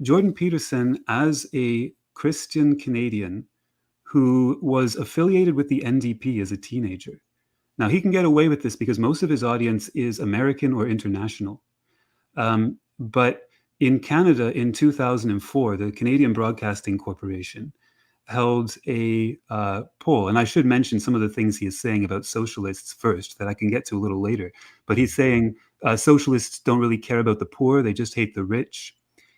Jordan Peterson, as a Christian Canadian who was affiliated with the NDP as a teenager. Now, he can get away with this because most of his audience is American or international. But in Canada in 2004, the Canadian Broadcasting Corporation held a poll. And I should mention some of the things he is saying about socialists first that I can get to a little later. But he's saying socialists don't really care about the poor. They just hate the rich.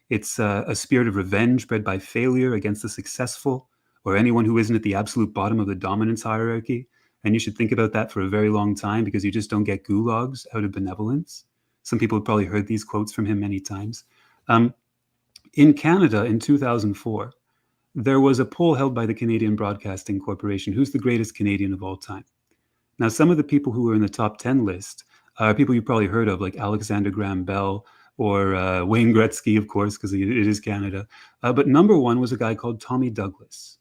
It's a spirit of revenge bred by failure against the successful or anyone who isn't at the absolute bottom of the dominance hierarchy. And you should think about that for a very long time because you just don't get gulags out of benevolence. Some people have probably heard these quotes from him many times. In Canada in 2004, there was a poll held by the Canadian Broadcasting Corporation, who's the greatest Canadian of all time. Now, some of the people who were in the top 10 list are people you've probably heard of, like Alexander Graham Bell or Wayne Gretzky, of course, because it is Canada. But number one was a guy called Tommy Douglas.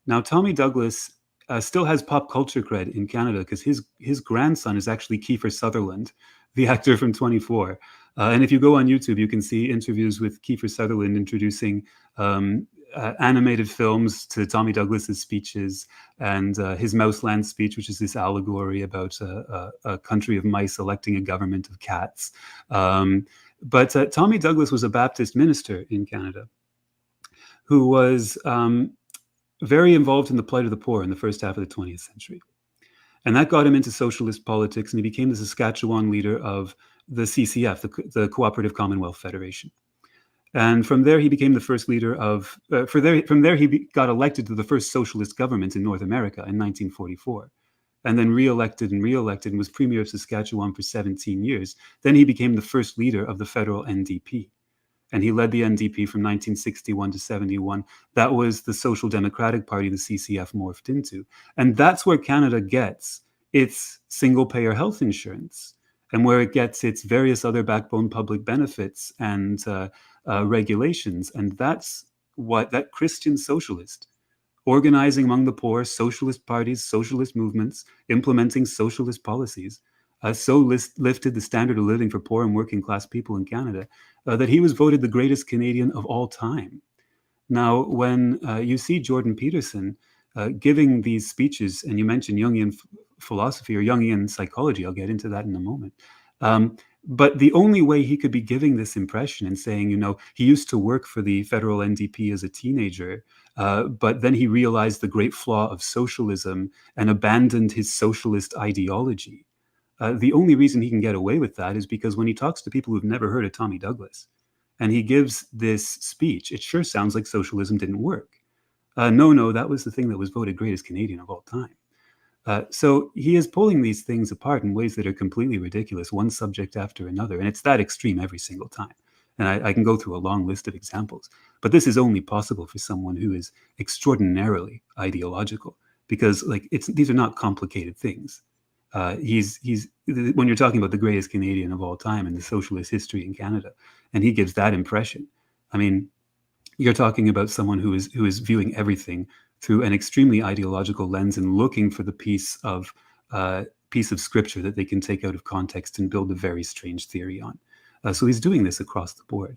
Now, Tommy Douglas still has pop culture cred in Canada because his grandson is actually Kiefer Sutherland, the actor from 24. And if you go on YouTube, you can see interviews with Kiefer Sutherland introducing animated films to Tommy Douglas's speeches and his Mouseland speech, which is this allegory about a country of mice electing a government of cats. But Tommy Douglas was a Baptist minister in Canada who was very involved in the plight of the poor in the first half of the 20th century. And that got him into socialist politics, and he became the Saskatchewan leader of the CCF, the Cooperative Commonwealth Federation. And from there, he became the first leader of, from there, he got elected to the first socialist government in North America in 1944, and then re-elected and was Premier of Saskatchewan for 17 years. Then he became the first leader of the federal NDP. And he led the NDP from 1961 to 71. That was the Social Democratic Party the CCF morphed into. And that's where Canada gets its single-payer health insurance and where it gets its various other backbone public benefits and regulations. And that's what that Christian socialist, organizing among the poor, socialist parties, socialist movements, implementing socialist policies, lifted the standard of living for poor and working class people in Canada that he was voted the greatest Canadian of all time. Now, when you see Jordan Peterson giving these speeches, and you mentioned Jungian philosophy or Jungian psychology, I'll get into that in a moment. But the only way he could be giving this impression and saying, he used to work for the federal NDP as a teenager, but then he realized the great flaw of socialism and abandoned his socialist ideology. The only reason he can get away with that is because when he talks to people who've never heard of Tommy Douglas and he gives this speech, it sure sounds like socialism didn't work. No, that was the thing that was voted greatest Canadian of all time. So he is pulling these things apart in ways that are completely ridiculous, one subject after another. And it's that extreme every single time. And I can go through a long list of examples. But this is only possible for someone who is extraordinarily ideological because these are not complicated things. He's when you're talking about the greatest Canadian of all time in the socialist history in Canada, and he gives that impression. I mean, you're talking about someone who is viewing everything through an extremely ideological lens and looking for the piece of scripture that they can take out of context and build a very strange theory on. So he's doing this across the board.